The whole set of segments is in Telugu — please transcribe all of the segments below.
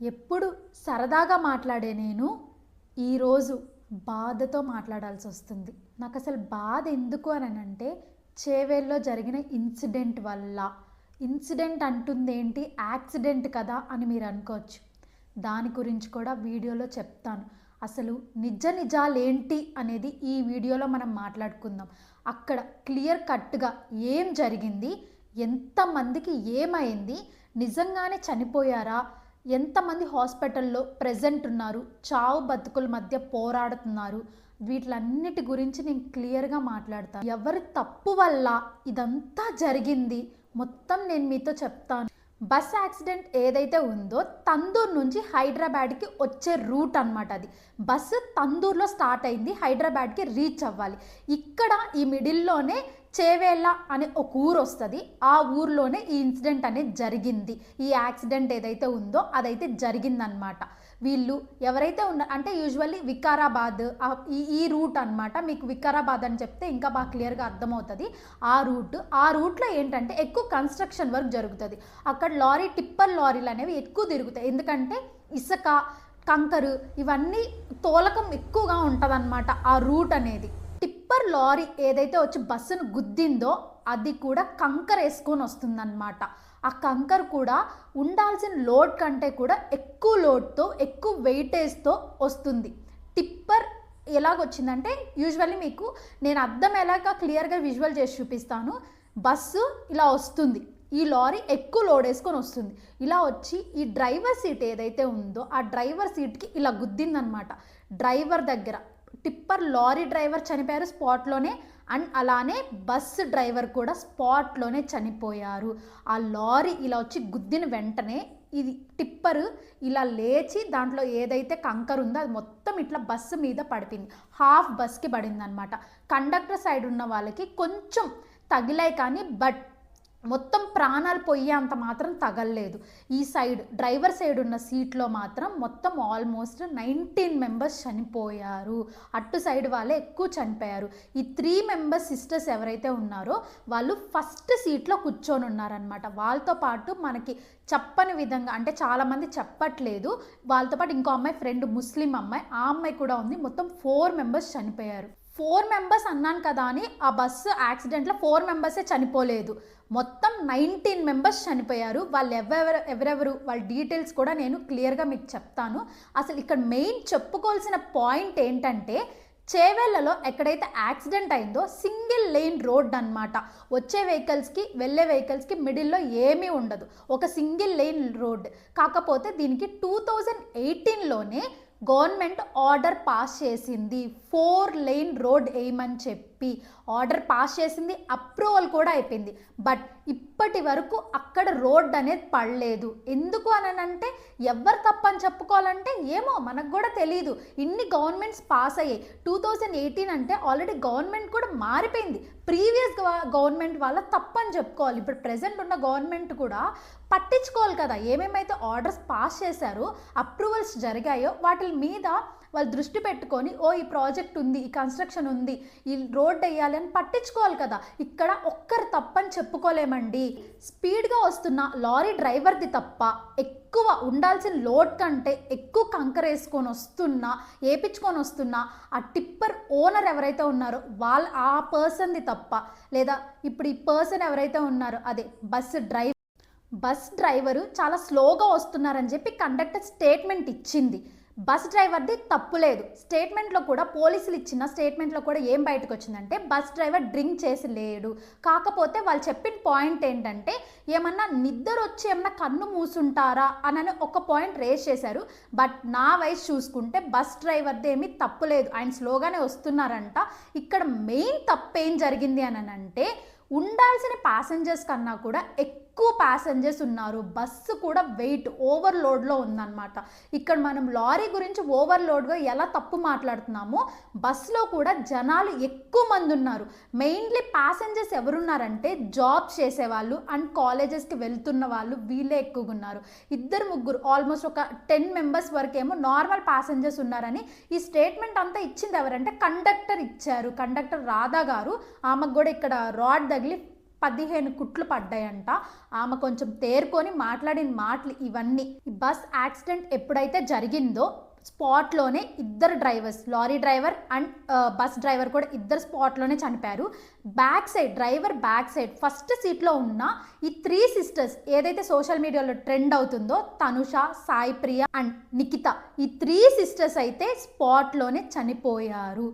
ఎప్పుడు సరదాగా మాట్లాడే నేను ఈరోజు బాధతో మాట్లాడాల్సి వస్తుంది. నాకు అసలు బాధ ఎందుకు అని అంటే చేవేల్లో జరిగిన ఇన్సిడెంట్ వల్ల. ఇన్సిడెంట్ అంటుంది ఏంటి, యాక్సిడెంట్ కదా అని మీరు అనుకోవచ్చు. దాని గురించి కూడా వీడియోలో చెప్తాను. అసలు నిజాలేంటి అనేది ఈ వీడియోలో మనం మాట్లాడుకుందాం. అక్కడ క్లియర్ కట్గా ఏం జరిగింది, ఎంతమందికి ఏమైంది, నిజంగానే చనిపోయారా, ఎంతమంది హాస్పిటల్లో ప్రెజెంట్ ఉన్నారు, చావు బతుకుల మధ్య పోరాడుతున్నారు, వీటిలన్నిటి గురించి నేను క్లియర్గా మాట్లాడతాను. ఎవరి తప్పు వల్ల ఇదంతా జరిగింది మొత్తం నేను మీతో చెప్తాను. బస్ యాక్సిడెంట్ ఏదైతే ఉందో తందూర్ నుంచి హైదరాబాద్కి వచ్చే రూట్ అనమాట. అది బస్సు తందూర్లో స్టార్ట్ అయింది, హైదరాబాద్కి రీచ్ అవ్వాలి. ఇక్కడ ఈ మిడిల్లోనే చేవేళ్ళ అనే ఒక ఊరు వస్తుంది. ఆ ఊర్లోనే ఈ ఇన్సిడెంట్ అనేది జరిగింది. ఈ యాక్సిడెంట్ ఏదైతే ఉందో అదైతే జరిగిందనమాట. వీళ్ళు ఎవరైతే ఉన్నారు అంటే యూజువల్లీ వికారాబాద్ ఈ రూట్ అనమాట. మీకు వికారాబాద్ అని చెప్తే ఇంకా బాగా క్లియర్గా అర్థమవుతుంది. ఆ రూట్లో ఏంటంటే ఎక్కువ కన్స్ట్రక్షన్ వర్క్ జరుగుతుంది. అక్కడ టిప్పర్ లారీలు అనేవి ఎక్కువ తిరుగుతాయి. ఎందుకంటే ఇసుక, కంకరు ఇవన్నీ తోలకం ఎక్కువగా ఉంటుంది అనమాట ఆ రూట్ అనేది. టిప్పర్ లారీ ఏదైతే వచ్చి బస్సును గుద్దిందో అది కూడా కంకర్ వేసుకొని వస్తుందన్నమాట. ఆ కంకర్ కూడా ఉండాల్సిన లోడ్ కంటే కూడా ఎక్కువ లోడ్తో, ఎక్కువ వెయిటేజ్తో వస్తుంది. టిప్పర్ ఎలాగొచ్చిందంటే యూజువల్లీ మీకు నేను అర్థం ఎలాగా క్లియర్గా విజువల్ చేసి చూపిస్తాను. బస్సు ఇలా వస్తుంది, ఈ లారీ ఎక్కువ లోడ్ వేసుకొని వస్తుంది. ఇలా వచ్చి ఈ డ్రైవర్ సీట్ ఏదైతే ఉందో ఆ డ్రైవర్ సీట్కి ఇలా గుద్దిందనమాట. డ్రైవర్ దగ్గర టిప్పర్ లారీ డ్రైవర్ చనిపోయారు స్పాట్లోనే, అండ్ అలానే బస్సు డ్రైవర్ కూడా స్పాట్లోనే చనిపోయారు. ఆ లారీ ఇలా వచ్చి గుద్దిన వెంటనే ఇది టిప్పర్ ఇలా లేచి దాంట్లో ఏదైతే కంకర్ ఉందో అది మొత్తం ఇట్లా బస్సు మీద పడిపోయింది. హాఫ్ బస్కి పడింది అనమాట. కండక్టర్ సైడ్ ఉన్న వాళ్ళకి కొంచెం తగిలాయి కానీ బట్ మొత్తం ప్రాణాలు పోయే అంత మాత్రం తగలలేదు. ఈ సైడ్ డ్రైవర్ సైడ్ ఉన్న సీట్లో మాత్రం మొత్తం ఆల్మోస్ట్ 19 మెంబర్స్ చనిపోయారు. అటు సైడ్ వాళ్ళే ఎక్కువ చనిపోయారు. ఈ 3 మెంబర్స్ సిస్టర్స్ ఎవరైతే ఉన్నారో వాళ్ళు ఫస్ట్ సీట్లో కూర్చొని ఉన్నారనమాట. వాళ్ళతో పాటు మనకి చెప్పని విధంగా అంటే చాలామంది చెప్పట్లేదు, వాళ్ళతో పాటు ఇంకో అమ్మాయి ఫ్రెండ్ ముస్లిం అమ్మాయి, ఆ అమ్మాయి కూడా ఉంది. మొత్తం 4 మెంబర్స్ చనిపోయారు. 4 మెంబర్స్ అన్నాను కదా అని ఆ బస్సు యాక్సిడెంట్లో 4 మెంబర్సే చనిపోలేదు, మొత్తం 19 మెంబర్స్ చనిపోయారు. వాళ్ళు ఎవరెవరు వాళ్ళ డీటెయిల్స్ కూడా నేను క్లియర్గా మీకు చెప్తాను. అసలు ఇక్కడ మెయిన్ చెప్పుకోవాల్సిన పాయింట్ ఏంటంటే చేవేళ్లలో ఎక్కడైతే యాక్సిడెంట్ అయిందో సింగిల్ లేన్ రోడ్ అనమాట. వచ్చే వెహికల్స్కి వెళ్ళే వెహికల్స్కి మిడిల్లో ఏమీ ఉండదు, ఒక సింగిల్ లేన్ రోడ్. కాకపోతే దీనికి 2018లోనే గవర్నమెంట్ ఆర్డర్ పాస్ చేసింది 4 లేన్ రోడ్ వేయమని చెప్పి ఆర్డర్ పాస్ చేసింది, అప్రూవల్ కూడా అయిపోయింది. బట్ ఇప్పటి వరకు అక్కడ రోడ్ అనేది పడలేదు. ఎందుకు అని ఎవరు తప్పని చెప్పుకోవాలంటే ఏమో మనకు కూడా తెలియదు. ఇన్ని గవర్నమెంట్స్ పాస్ అయ్యాయి. 2018 అంటే ఆల్రెడీ గవర్నమెంట్ కూడా మారిపోయింది. ప్రీవియస్ గవర్నమెంట్ వాళ్ళ తప్పని చెప్పుకోవాలి. ఇప్పుడు ప్రెజెంట్ ఉన్న గవర్నమెంట్ కూడా పట్టించుకోవాలి కదా. ఏమేమైతే ఆర్డర్స్ పాస్ చేశారో, అప్రూవల్స్ జరిగాయో వాటి మీద వాళ్ళు దృష్టి పెట్టుకొని ఈ ప్రాజెక్ట్ ఉంది, ఈ కన్స్ట్రక్షన్ ఉంది, ఈ రోడ్ వేయాలి అని పట్టించుకోవాలి కదా. ఇక్కడ ఒక్కరు తప్పని చెప్పుకోలేమండి. స్పీడ్గా వస్తున్న లారీ డ్రైవర్ది తప్ప, ఎక్కువ ఉండాల్సిన లోడ్ కంటే ఎక్కువ కంకర వేపించుకొని వస్తున్నా ఆ టిప్పర్ ఓనర్ ఎవరైతే ఉన్నారో ఆ పర్సన్ది తప్ప, లేదా ఇప్పుడు ఈ పర్సన్ ఎవరైతే ఉన్నారో అదే బస్ డ్రైవరు చాలా స్లోగా వస్తున్నారని చెప్పి కండక్టర్ స్టేట్మెంట్ ఇచ్చింది. బస్ డ్రైవర్ది తప్పు లేదు. స్టేట్మెంట్లో కూడా పోలీసులు ఇచ్చిన స్టేట్మెంట్లో కూడా ఏం బయటకు వచ్చిందంటే బస్ డ్రైవర్ డ్రింక్ చేసి లేడు. కాకపోతే వాళ్ళు చెప్పిన పాయింట్ ఏంటంటే ఏమన్నా నిద్ర వచ్చి ఏమన్నా కన్ను మూసుంటారా అని ఒక పాయింట్ రేస్ చేశారు. బట్ నా వయసు చూసుకుంటే బస్ డ్రైవర్ది ఏమీ తప్పు లేదు, ఆయన స్లోగానే వస్తున్నారంట. ఇక్కడ మెయిన్ తప్పు ఏం జరిగింది అని అంటే ఉండాల్సిన ప్యాసింజర్స్ కన్నా కూడా ఎక్కువ ప్యాసింజర్స్ ఉన్నారు. బస్సు కూడా వెయిట్ ఓవర్లోడ్లో ఉందన్నమాట. ఇక్కడ మనం లారీ గురించి ఓవర్లోడ్గా ఎలా తప్పు మాట్లాడుతున్నామో బస్సులో కూడా జనాలు ఎక్కువ మంది ఉన్నారు. మెయిన్లీ ప్యాసింజర్స్ ఎవరున్నారంటే జాబ్స్ చేసేవాళ్ళు అండ్ కాలేజెస్కి వెళ్తున్న వాళ్ళు, వీళ్ళే ఎక్కువగా ఉన్నారు. 2-3 ఆల్మోస్ట్ ఒక 10 మెంబర్స్ వరకేమో నార్మల్ ప్యాసింజర్స్ ఉన్నారని ఈ స్టేట్మెంట్ అంతా ఇచ్చింది ఎవరంటే కండక్టర్ ఇచ్చారు. కండక్టర్ రాధా గారు. ఆమెకు కూడా ఇక్కడ రాడ్ తగిలి 15 కుట్లు పడ్డాయంట. ఆమె కొంచెం తేరుకొని మాట్లాడిన మాటలు ఇవన్నీ. ఈ బస్ యాక్సిడెంట్ ఎప్పుడైతే జరిగిందో స్పాట్లోనే ఇద్దరు drivers, lorry driver and bus driver కూడా ఇద్దరు స్పాట్లోనే చనిపోయారు. Back side driver back side first సీట్లో ఉన్న ఈ 3 సిస్టర్స్ ఏదైతే సోషల్ మీడియాలో ట్రెండ్ అవుతుందో తనుష, సాయి ప్రియ అండ్ నిఖిత, ఈ 3 సిస్టర్స్ అయితే స్పాట్లోనే చనిపోయారు.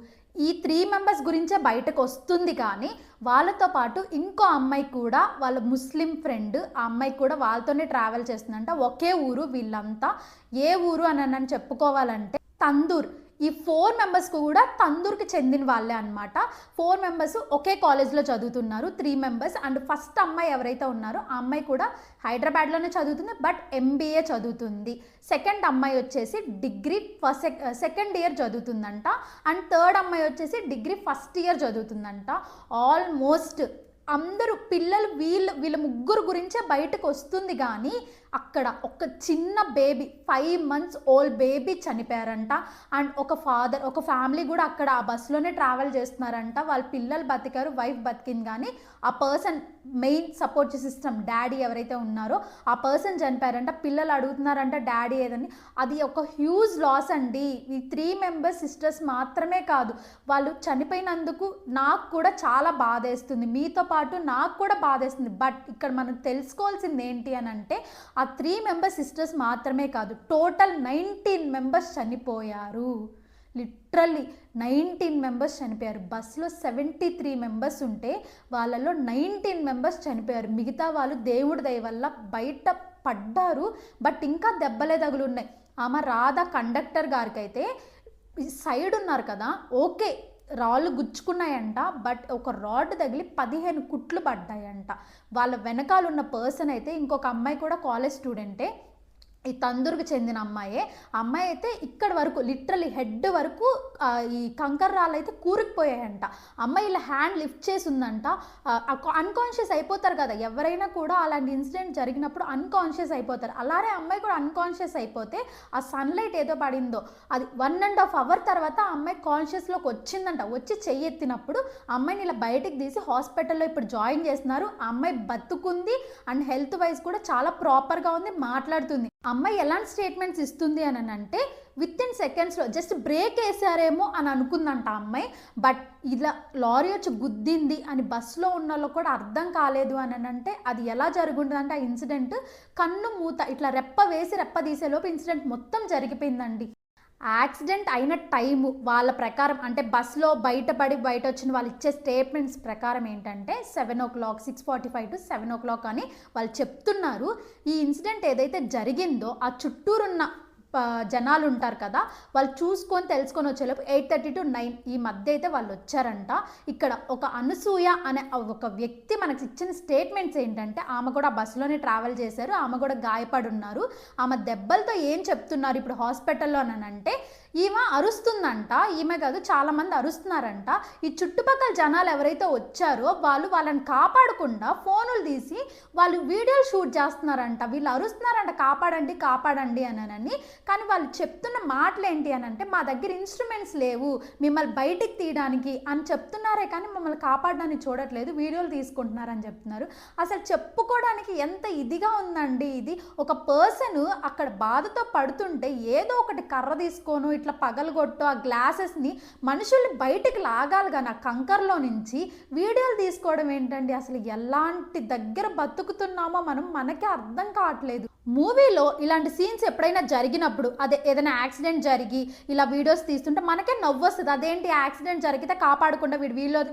ఈ 3 మెంబర్స్ గురించే బయటకు వస్తుంది, కానీ వాళ్ళతో పాటు ఇంకో అమ్మాయి కూడా వాళ్ళ ముస్లిం ఫ్రెండ్, ఆ అమ్మాయి కూడా వాళ్ళతోనే ట్రావెల్ చేస్తుందంట. ఒకే ఊరు వీళ్ళంతా. ఏ ఊరు అని చెప్పుకోవాలంటే తందూర్. ఈ 4 మెంబర్స్ కూడా తందూర్కి చెందిన వాళ్ళే అనమాట. 4 మెంబర్స్ ఒకే కాలేజ్లో చదువుతున్నారు, 3 మెంబర్స్. అండ్ ఫస్ట్ అమ్మాయి ఎవరైతే ఉన్నారో ఆ అమ్మాయి కూడా హైదరాబాద్లోనే చదువుతుంది, బట్ ఎంబీఏ చదువుతుంది. సెకండ్ అమ్మాయి వచ్చేసి డిగ్రీ సెకండ్ ఇయర్ చదువుతుందంట. అండ్ థర్డ్ అమ్మాయి వచ్చేసి డిగ్రీ ఫస్ట్ ఇయర్ చదువుతుందంట. ఆల్మోస్ట్ అందరూ పిల్లలు వీళ్ళ ముగ్గురు గురించే బయటకు వస్తుంది, కానీ అక్కడ ఒక చిన్న బేబీ 5 months ఓల్డ్ బేబీ చనిపోయారంట. అండ్ ఒక ఫ్యామిలీ కూడా అక్కడ ఆ బస్సులోనే ట్రావెల్ చేస్తున్నారంట. వాళ్ళ పిల్లలు బతికారు, వైఫ్ బతికింది, కానీ ఆ person main support system daddy ఎవరైతే ఉన్నారో ఆ పర్సన్ చనిపోయారంట. పిల్లలు అడుగుతున్నారంట డాడీ ఏదని. అది ఒక హ్యూజ్ లాస్ అండి. ఈ 3 మెంబర్స్ సిస్టర్స్ మాత్రమే కాదు, వాళ్ళు చనిపోయినందుకు నాకు కూడా చాలా బాధేస్తుంది, మీతో పాటు నాకు కూడా బాధేస్తుంది. బట్ ఇక్కడ మనం తెలుసుకోవాల్సింది ఏంటి అని అంటే ఆ 3 మెంబర్స్ సిస్టర్స్ మాత్రమే కాదు, టోటల్ 19 మెంబర్స్ చనిపోయారు. లిటరల్లీ 19 మెంబర్స్ చనిపోయారు. బస్సులో 73 మెంబర్స్ ఉంటే వాళ్ళలో 19 మెంబర్స్ చనిపోయారు. మిగతా వాళ్ళు దేవుడి దయ వల్ల బయట పడ్డారు, బట్ ఇంకా దెబ్బలే తగులున్నాయి. ఆమె రాధా కండక్టర్ గారికి అయితే సైడ్ ఉన్నారు కదా, ఓకే రాళ్ళు గుచ్చుకున్నాయంట, బట్ ఒక రాడ్ తగిలి 15 కుట్లు పడ్డాయంట. వాళ్ళ వెనకాల ఉన్న పర్సన్ అయితే ఇంకొక అమ్మాయి కూడా కాలేజ్ స్టూడెంటే, ఈ తందూరుకు చెందిన అమ్మాయే. అమ్మాయి అయితే ఇక్కడ వరకు లిటరలీ హెడ్ వరకు ఈ కంకర రాళ్ళు అయితే కూరుకుపోయాయంట. అమ్మాయి ఇలా హ్యాండ్ లిఫ్ట్ చేసి ఉందంట. అన్కాన్షియస్ అయిపోతారు కదా ఎవరైనా కూడా, అలాంటి ఇన్సిడెంట్ జరిగినప్పుడు అన్కాన్షియస్ అయిపోతారు. అలానే అమ్మాయి కూడా అన్కాన్షియస్ అయిపోతే ఆ సన్లైట్ ఏదో పడిందో అది 1.5 hour తర్వాత ఆ అమ్మాయి కాన్షియస్లోకి వచ్చిందంట. వచ్చి చెయ్యి ఎత్తినప్పుడు అమ్మాయిని ఇలా బయటికి తీసి హాస్పిటల్లో ఇప్పుడు జాయిన్ చేస్తున్నారు. ఆ అమ్మాయి బతుకుంది అండ్ హెల్త్ వైజ్ కూడా చాలా ప్రాపర్గా ఉంది, మాట్లాడుతుంది. అమ్మాయి ఎలాంటి స్టేట్మెంట్స్ ఇస్తుంది అని అంటే విత్ ఇన్ సెకండ్స్లో జస్ట్ బ్రేక్ వేసారేమో అని అనుకుందంట అమ్మాయి. బట్ ఇలా లారీ వచ్చి గుద్దింది అని బస్సులో ఉన్న వాళ్ళు కూడా అర్థం కాలేదు అని అంటే అది ఎలా జరుగుతుందంటే ఆ ఇన్సిడెంట్ కన్ను మూత ఇట్లా రెప్ప వేసి రెప్ప తీసేలోపు ఇన్సిడెంట్ మొత్తం జరిగిపోయిందండి. యాక్సిడెంట్ అయిన టైము వాళ్ళ ప్రకారం అంటే బస్సులో బయట వచ్చిన వాళ్ళు ఇచ్చే స్టేట్మెంట్స్ ప్రకారం ఏంటంటే 7 o'clock 6:45 to 7 o'clock అని వాళ్ళు చెప్తున్నారు. ఈ ఇన్సిడెంట్ ఏదైతే జరిగిందో ఆ చుట్టూరున్న జనాలు ఉంటారు కదా, వాళ్ళు చూసుకొని తెలుసుకొని వచ్చేలోపు 8:30 to 9 ఈ మధ్య అయితే వాళ్ళు వచ్చారంట. ఇక్కడ ఒక అనసూయ అనే ఒక వ్యక్తి మనకి ఇచ్చిన స్టేట్మెంట్స్ ఏంటంటే ఆమె కూడా బస్సులోనే ట్రావెల్ చేశారు, ఆమె కూడా గాయపడి ఉన్నారు. ఆమె దెబ్బలతో ఏం చెప్తున్నారు ఇప్పుడు హాస్పిటల్లో అని అంటే ఈమె అరుస్తుందంట. ఈమె కాదు చాలామంది అరుస్తున్నారంట. ఈ చుట్టుపక్కల జనాలు ఎవరైతే వచ్చారో వాళ్ళని కాపాడకుండా ఫోనులు తీసి వాళ్ళు వీడియోలు షూట్ చేస్తున్నారంట. వీళ్ళు అరుస్తున్నారంట కాపాడండి కాపాడండి అని. కానీ వాళ్ళు చెప్తున్న మాటలు ఏంటి అని అంటే మా దగ్గర ఇన్స్ట్రుమెంట్స్ లేవు మిమ్మల్ని బయటికి తీయడానికి అని చెప్తున్నారే, కానీ మమ్మల్ని కాపాడడానికి చూడట్లేదు, వీడియోలు తీసుకుంటున్నారని చెప్తున్నారు. అసలు చెప్పుకోవడానికి ఎంత ఇదిగా ఉందండి ఇది. ఒక పర్సన్ అక్కడ బాధతో పడుతుంటే ఏదో ఒకటి కర్ర తీసుకోను ఇట్లా పగలగొట్టు ఆ గ్లాసెస్ని మనుషుల్ని బయటికి లాగాలి కానీ ఆ కంకర్లో నుంచి వీడియోలు తీసుకోవడం ఏంటండి. అసలు ఎలాంటి దగ్గర బతుకుతున్నామో మనకే అర్థం కావట్లేదు. మూవీలో ఇలాంటి సీన్స్ ఎప్పుడైనా జరిగినప్పుడు అదే ఏదైనా యాక్సిడెంట్ జరిగి ఇలా వీడియోస్ తీస్తుంటే మనకే నవ్వు వస్తుంది. అదేంటి యాక్సిడెంట్ జరిగితే కాపాడకుండా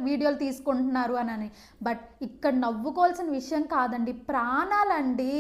వీడియోలు తీసుకుంటున్నారు అని. బట్ ఇక్కడ నవ్వుకోవాల్సిన విషయం కాదండి, ప్రాణాలండి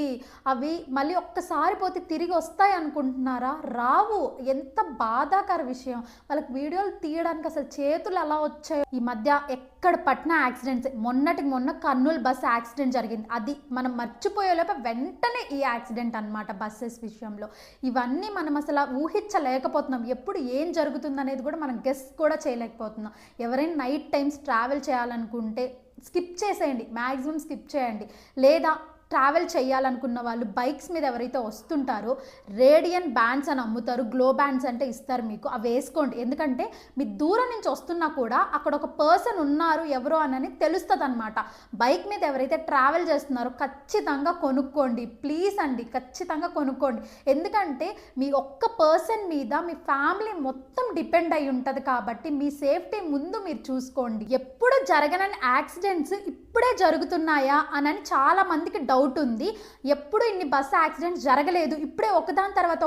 అవి. మళ్ళీ ఒక్కసారి పోతే తిరిగి వస్తాయి అనుకుంటున్నారా? రావు. ఎంత బాధాకర విషయం. వాళ్ళకి వీడియోలు తీయడానికి అసలు చేతులు ఎలా వచ్చాయో. ఈ మధ్య ఎక్కడ పట్టిన యాక్సిడెంట్స్, మొన్న కర్నూలు బస్ యాక్సిడెంట్ జరిగింది, అది మనం మర్చిపోయేలోపు వెంటనే ఈ యాక్సిడెంట్ అన్నమాట బస్సెస్ విషయంలో. ఇవన్నీ మనం అసలు ఊహించలేకపోతున్నాం. ఎప్పుడు ఏం జరుగుతుంది అనేది కూడా మనం గెస్ కూడా చేయలేకపోతున్నాం. ఎవరైనా నైట్ టైమ్స్ ట్రావెల్ చేయాలనుకుంటే స్కిప్ చేసేయండి, మ్యాక్సిమం స్కిప్ చేయండి. లేదా ట్రావెల్ చేయాలనుకున్న వాళ్ళు బైక్స్ మీద ఎవరైతే వస్తుంటారో రేడియన్ బ్యాండ్స్ అని అమ్ముతారు, గ్లో బ్యాండ్స్ అంటే ఇస్తారు మీకు, అవి వేసుకోండి. ఎందుకంటే మీ దూరం నుంచి వస్తున్నా కూడా అక్కడ ఒక పర్సన్ ఉన్నారు ఎవరో అని తెలుస్తుంది అనమాట. బైక్ మీద ఎవరైతే ట్రావెల్ చేస్తున్నారో ఖచ్చితంగా కొనుక్కోండి, ప్లీజ్ అండి, ఖచ్చితంగా కొనుక్కోండి. ఎందుకంటే మీ ఒక్క పర్సన్ మీద మీ ఫ్యామిలీ మొత్తం డిపెండ్ అయి ఉంటుంది కాబట్టి మీ సేఫ్టీ ముందు మీరు చూసుకోండి. ఎప్పుడు జరగనని యాక్సిడెంట్స్ ఇప్పుడే జరుగుతున్నాయా అని చాలా మందికి డౌట్ ఉంది. ఎప్పుడు ఇన్ని బస్సు యాక్సిడెంట్స్ జరగలేదు, ఇప్పుడే ఒకదాని తర్వాత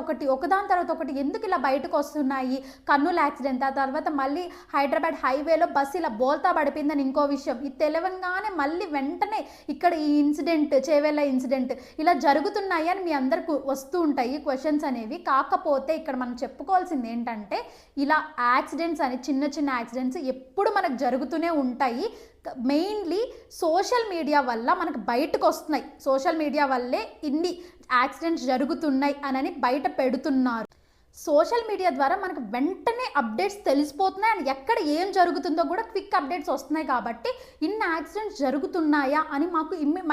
ఒకటి ఎందుకు ఇలా బయటకు వస్తున్నాయి? కర్నూలు యాక్సిడెంట్, ఆ తర్వాత మళ్ళీ హైదరాబాద్ హైవేలో బస్సు ఇలా బోల్తా పడిపోయిందని ఇంకో విషయం. ఇది తెలవగానే మళ్ళీ వెంటనే ఇక్కడ ఈ ఇన్సిడెంట్, చేవేళ్ళ ఇన్సిడెంట్ ఇలా జరుగుతున్నాయి అని మీ అందరికి వస్తూ ఉంటాయి క్వశ్చన్స్ అనేవి. కాకపోతే ఇక్కడ మనం చెప్పుకోవాల్సింది ఏంటంటే ఇలా యాక్సిడెంట్స్ అని చిన్న చిన్న యాక్సిడెంట్స్ ఎప్పుడు మనకు జరుగుతూనే ఉంటాయి. మెయిన్లీ సోషల్ మీడియా వల్ల మనకు బయటకు వస్తున్నాయి, సోషల్ మీడియా వల్లే ఇన్ని యాక్సిడెంట్స్ జరుగుతున్నాయి అని బయట పెడుతున్నారు. సోషల్ మీడియా ద్వారా మనకు వెంటనే అప్డేట్స్ తెలిసిపోతున్నాయి అండ్ ఎక్కడ ఏం జరుగుతుందో కూడా క్విక్ అప్డేట్స్ వస్తున్నాయి కాబట్టి ఇన్ని యాక్సిడెంట్స్ జరుగుతున్నాయా అని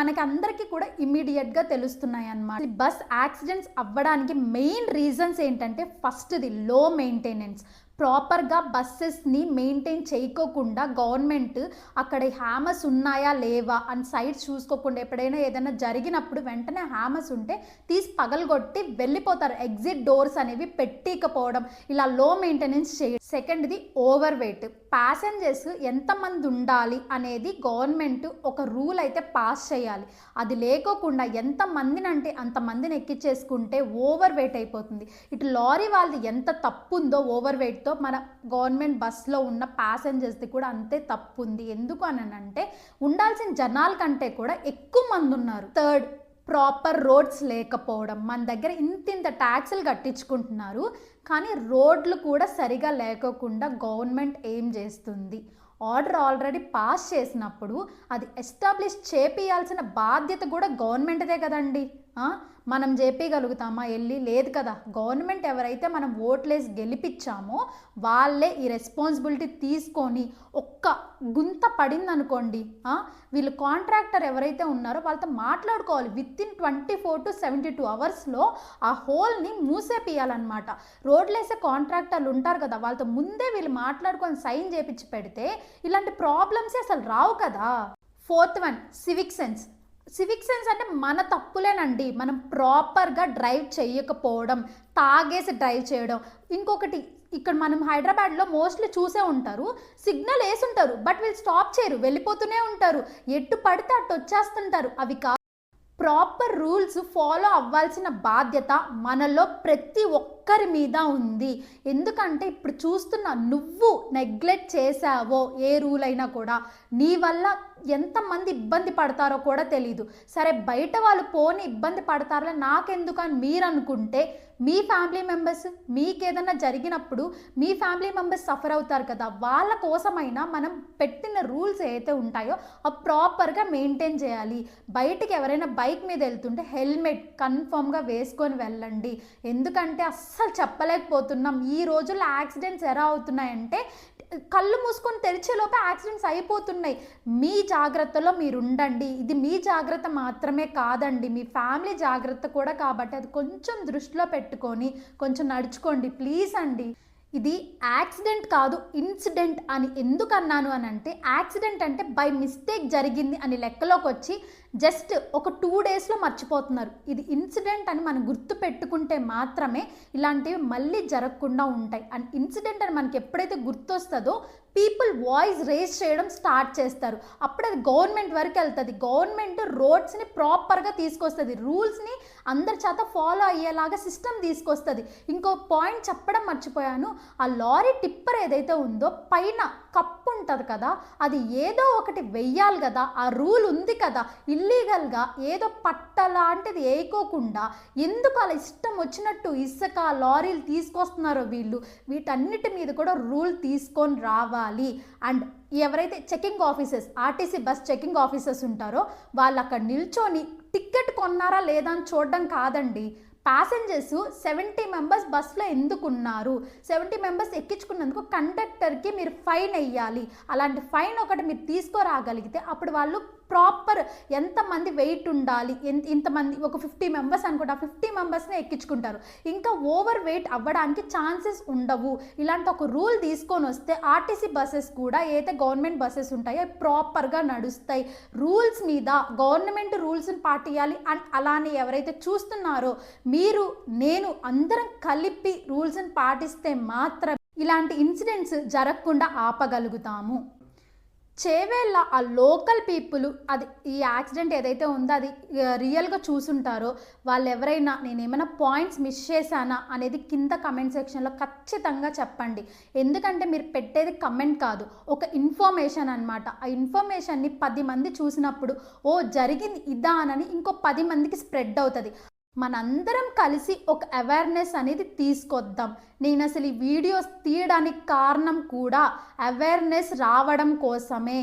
మనకి అందరికీ కూడా ఇమ్మీడియట్గా తెలుస్తున్నాయి అన్నమాట. బస్ యాక్సిడెంట్స్ అవ్వడానికి మెయిన్ రీజన్స్ ఏంటంటే ఫస్ట్ది లో మెయింటెనెన్స్. ప్రాపర్గా బస్సెస్ని మెయింటైన్ చేయకోకుండా గవర్నమెంట్ అక్కడ హ్యామర్స్ ఉన్నాయా లేవా అని సైడ్స్ చూసుకోకుండా ఎప్పుడైనా ఏదైనా జరిగినప్పుడు వెంటనే హ్యామర్స్ ఉంటే తీసి పగలగొట్టి వెళ్ళిపోతారు. ఎగ్జిట్ డోర్స్ అనేవి పెట్టకపోవడం, ఇలా లో మెయింటెనెన్స్ చేయడం. సెకండ్ది ఓవర్ వెయిట్. ప్యాసెంజర్స్ ఎంతమంది ఉండాలి అనేది గవర్నమెంట్ ఒక రూల్ అయితే పాస్ చేయాలి. అది లేకోకుండా ఎంతమందిని అంటే అంతమందిని ఎక్కించేసుకుంటే ఓవర్ వెయిట్ అయిపోతుంది. ఇటు లారీ వాళ్ళది ఎంత తప్పు ఉందో ఓవర్ వెయిట్ మన గవర్నమెంట్ బస్సులో ఉన్న ప్యాసెంజర్స్ది కూడా అంతే తప్పు ఉంది. ఎందుకు అని అంటే ఉండాల్సిన జనాల కంటే కూడా ఎక్కువ మంది ఉన్నారు. థర్డ్, ప్రాపర్ రోడ్స్ లేకపోవడం. మన దగ్గర ఇంత ట్యాక్సులు కట్టించుకుంటున్నారు కానీ రోడ్లు కూడా సరిగా లేకోకుండా గవర్నమెంట్ ఏం చేస్తుంది? ఆర్డర్ ఆల్రెడీ పాస్ చేసినప్పుడు అది ఎస్టాబ్లిష్ చేపియాల్సిన బాధ్యత కూడా గవర్నమెంట్దే కదండి. మనం చేపగలుగుతామా వెళ్ళి? లేదు కదా. గవర్నమెంట్ ఎవరైతే మనం ఓట్లేసి గెలిపించామో వాళ్ళే ఈ రెస్పాన్సిబిలిటీ తీసుకొని ఒక్క గుంత పడింది అనుకోండి, వీళ్ళు కాంట్రాక్టర్ ఎవరైతే ఉన్నారో వాళ్ళతో మాట్లాడుకోవాలి. వితిన్ 24 to 72 అవర్స్లో ఆ హోల్ని మూసేపియాలన్నమాట. రోడ్లు వేసే కాంట్రాక్టర్లు ఉంటారు కదా, వాళ్ళతో ముందే వీళ్ళు మాట్లాడుకొని సైన్ చేపించి పెడితే ఇలాంటి ప్రాబ్లమ్సే అసలు రావు కదా. Fourth one, civic sense. Civic sense అంటే మన తప్పులేనండి, మనం ప్రాపర్గా డ్రైవ్ చేయకపోవడం, తాగేసి డ్రైవ్ చేయడం. ఇంకొకటి, ఇక్కడ మనం హైదరాబాద్లో మోస్ట్లీ చూసే ఉంటారు, సిగ్నల్ వేసి ఉంటారు బట్ వీళ్ళు స్టాప్ చేయరు, వెళ్ళిపోతూనే ఉంటారు, ఎటు పడితే అటు వచ్చేస్తుంటారు. అవి ప్రాపర్ రూల్స్ ఫాలో అవ్వాల్సిన బాధ్యత మనలో ప్రతి ఒక్కరి మీద ఉంది. ఎందుకంటే ఇప్పుడు చూస్తున్నా, నువ్వు నెగ్లెక్ట్ చేసావో ఏ రూల్ అయినా కూడా నీ వల్ల ఎంతమంది ఇబ్బంది పడతారో కూడా తెలీదు. సరే బయట వాళ్ళు పోని ఇబ్బంది పడతారో నాకెందుకు అని మీరు అనుకుంటే మీ ఫ్యామిలీ మెంబర్స్ మీకేదన్నా జరిగినప్పుడు మీ ఫ్యామిలీ మెంబర్స్ సఫర్ అవుతారు కదా, వాళ్ళ కోసమైనా మనం పెట్టిన రూల్స్ ఏవైతే ఉంటాయో అవి ప్రాపర్గా మెయింటైన్ చేయాలి. బయటికి ఎవరైనా బైక్ మీద వెళ్తుంటే హెల్మెట్ కన్ఫర్మ్గా వేసుకొని వెళ్ళండి. ఎందుకంటే అస్సలు చెప్పలేకపోతున్నాం ఈ రోజుల్లో యాక్సిడెంట్స్ ఎలా అవుతున్నాయంటే కళ్ళు మూసుకొని తెరిచేలోపే యాక్సిడెంట్స్ అయిపోతున్నాయి. మీ జాగ్రత్తలో మీరు ఉండండి. ఇది మీ జాగ్రత్త మాత్రమే కాదండి, మీ ఫ్యామిలీ జాగ్రత్త కూడా. కాబట్టి అది కొంచెం దృష్టిలో పెట్టుకొని కొంచెం నడుచుకోండి ప్లీజ్ అండి. ఇది యాక్సిడెంట్ కాదు, ఇన్సిడెంట్ అని ఎందుకు అన్నాను అని అంటే యాక్సిడెంట్ అంటే బై మిస్టేక్ జరిగింది అని లెక్కలోకి వచ్చి జస్ట్ ఒక 2 daysలో మర్చిపోతున్నారు. ఇది ఇన్సిడెంట్ అని మనం గుర్తు పెట్టుకుంటే మాత్రమే ఇలాంటివి మళ్ళీ జరగకుండా ఉంటాయి. అండ్ ఇన్సిడెంట్ అని మనకి ఎప్పుడైతే గుర్తొస్తుందో పీపుల్ వాయిస్ రేస్ చేయడం స్టార్ట్ చేస్తారు. అప్పుడు అది గవర్నమెంట్ వరకు వెళ్తుంది. గవర్నమెంట్ రోడ్స్ని ప్రాపర్గా తీసుకొస్తుంది, రూల్స్ని అందరి చేత ఫాలో అయ్యేలాగా సిస్టమ్ తీసుకొస్తుంది. ఇంకో పాయింట్ చెప్పడం మర్చిపోయాను, ఆ లారీ టిప్పర్ ఏదైతే ఉందో పైన కప్పు ఉంటుంది కదా, అది ఏదో ఒకటి వెయ్యాలి కదా, ఆ రూల్ ఉంది కదా. ఇల్లీగల్గా ఏదో పట్ట లాంటిది వేయకోకుండా ఎందుకు అలా ఇష్టం వచ్చినట్టు ఇసుక లారీలు తీసుకొస్తున్నారో వీళ్ళు, వీటన్నిటి మీద కూడా రూల్ తీసుకొని రావాలి. అండ్ ఎవరైతే checking officers, RTC bus checking officers ఉంటారో వాళ్ళు అక్కడ నిల్చొని టికెట్ కొన్నారా లేదా అని చూడడం కాదండి. ప్యాసింజర్స్ 70 మెంబర్స్ బస్సులో ఎందుకు ఉన్నారు, 70 మెంబర్స్ ఎక్కించుకున్నందుకు కండక్టర్కి మీరు ఫైన్ వేయాలి. అలాంటి ఫైన్ ఒకటి మీరు తీసుకురాగలిగితే అప్పుడు వాళ్ళు ప్రాపర్ ఎంతమంది వెయిట్ ఉండాలి, ఇంతమంది ఒక 50 మెంబర్స్ అనుకుంటా, 50 మెంబర్స్ని ఎక్కించుకుంటారు. ఇంకా ఓవర్ వెయిట్ అవ్వడానికి ఛాన్సెస్ ఉండవు. ఇలాంటి ఒక రూల్ తీసుకొని వస్తే ఆర్టీసీ బస్సెస్ కూడా ఏదైతే గవర్నమెంట్ బస్సెస్ ఉంటాయో ప్రాపర్గా నడుస్తాయి. రూల్స్ మీద గవర్నమెంట్ రూల్స్ని పాటించాలి. అండ్ అలానే ఎవరైతే చూస్తున్నారో మీరు నేను అందరం కలిపి రూల్స్ని పాటిస్తే మాత్రం ఇలాంటి ఇన్సిడెంట్స్ జరగకుండా ఆపగలుగుతాము. చేవేళ్ళ ఆ లోకల్ పీపుల్ అది ఈ యాక్సిడెంట్ ఏదైతే ఉందో అది రియల్గా చూసుంటారో వాళ్ళు ఎవరైనా నేను ఏమైనా పాయింట్స్ మిస్ చేశానా అనేది కింద కమెంట్ సెక్షన్లో ఖచ్చితంగా చెప్పండి. ఎందుకంటే మీరు పెట్టేది కమెంట్ కాదు, ఒక ఇన్ఫర్మేషన్ అనమాట. ఆ ఇన్ఫర్మేషన్ని 10 మంది చూసినప్పుడు ఓ జరిగింది ఇదా అని ఇంకో 10 మందికి స్ప్రెడ్ అవుతుంది. మనందరం కలిసి ఒక అవేర్నెస్ అనేది తీసుకొద్దాం. నేను అసలు ఈ వీడియోస్ తీయడానికి కారణం కూడా అవేర్నెస్ రావడం కోసమే.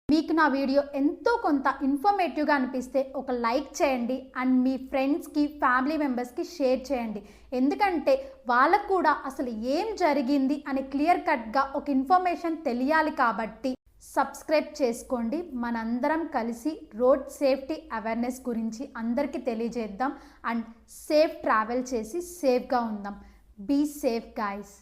మీకు నా వీడియో ఎంతో కొంత ఇన్ఫర్మేటివ్గా అనిపిస్తే ఒక లైక్ చేయండి అండ్ మీ ఫ్రెండ్స్కి ఫ్యామిలీ మెంబర్స్కి షేర్ చేయండి. ఎందుకంటే వాళ్ళకు కూడా అసలు ఏం జరిగింది అని క్లియర్ కట్గా ఒక ఇన్ఫర్మేషన్ తెలియాలి. కాబట్టి సబ్స్క్రైబ్ చేసుకోండి. మనందరం కలిసి రోడ్ సేఫ్టీ అవేర్నెస్ గురించి అందరికీ తెలియజేద్దాం అండ్ సేఫ్ ట్రావెల్ చేసి సేఫ్గా ఉందాం. Be safe guys.